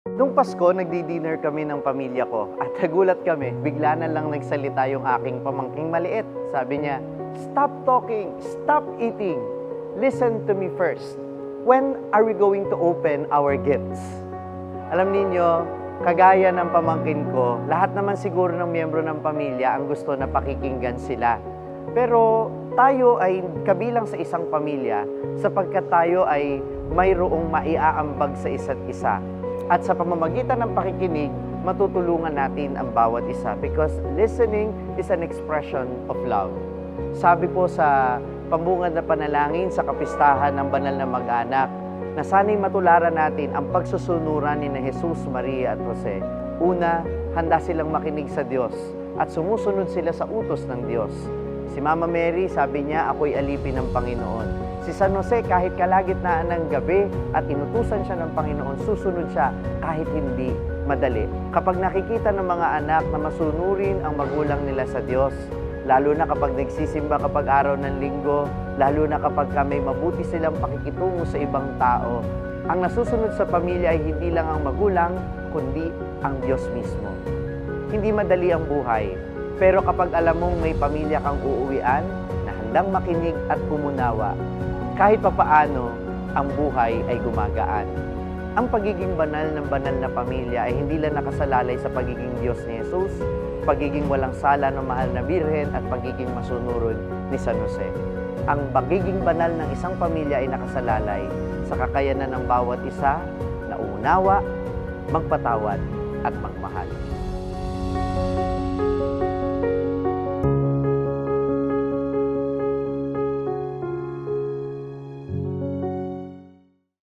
Nung Pasko, nagdi-dinner kami ng pamilya ko at nagulat kami, bigla na lang nagsalita yung aking pamangking maliit. Sabi niya, "Stop talking, stop eating, listen to me first. When are we going to open our gifts?" Alam niyo, kagaya ng pamangkin ko, lahat naman siguro ng miyembro ng pamilya ang gusto na pakikinggan sila. Pero tayo ay kabilang sa isang pamilya sapagkat tayo ay mayroong maiaambag sa isa't isa. At sa pamamagitan ng pakikinig, matutulungan natin ang bawat isa because listening is an expression of love. Sabi po sa pambungad na panalangin sa kapistahan ng banal na mag-anak, na sana'y matularan natin ang pagsusunuran ni Jesus, Maria at Jose. Una, handa silang makinig sa Diyos at sumusunod sila sa utos ng Diyos. Si Mama Mary, sabi niya, ako'y alipin ng Panginoon. Si San Jose, kahit kalagitnaan ng gabi at inutusan siya ng Panginoon, susunod siya kahit hindi madali. Kapag nakikita ng mga anak na masunurin ang magulang nila sa Diyos, lalo na kapag nagsisimba kapag araw ng linggo, lalo na kapag may mabuti silang pakikitungo sa ibang tao, ang nasusunod sa pamilya ay hindi lang ang magulang, kundi ang Diyos mismo. Hindi madali ang buhay, pero kapag alam mong may pamilya kang uuwian na handang makinig at pumunawa, kahit papaano, ang buhay ay gumagaan. Ang pagiging banal na pamilya ay hindi lang nakasalalay sa pagiging Diyos ni Jesus, pagiging walang sala ng mahal na birhen at pagiging masunurod ni San Jose. Ang pagiging banal ng isang pamilya ay nakasalalay sa kakayanan ng bawat isa na uunawa, magpatawad at magmahal.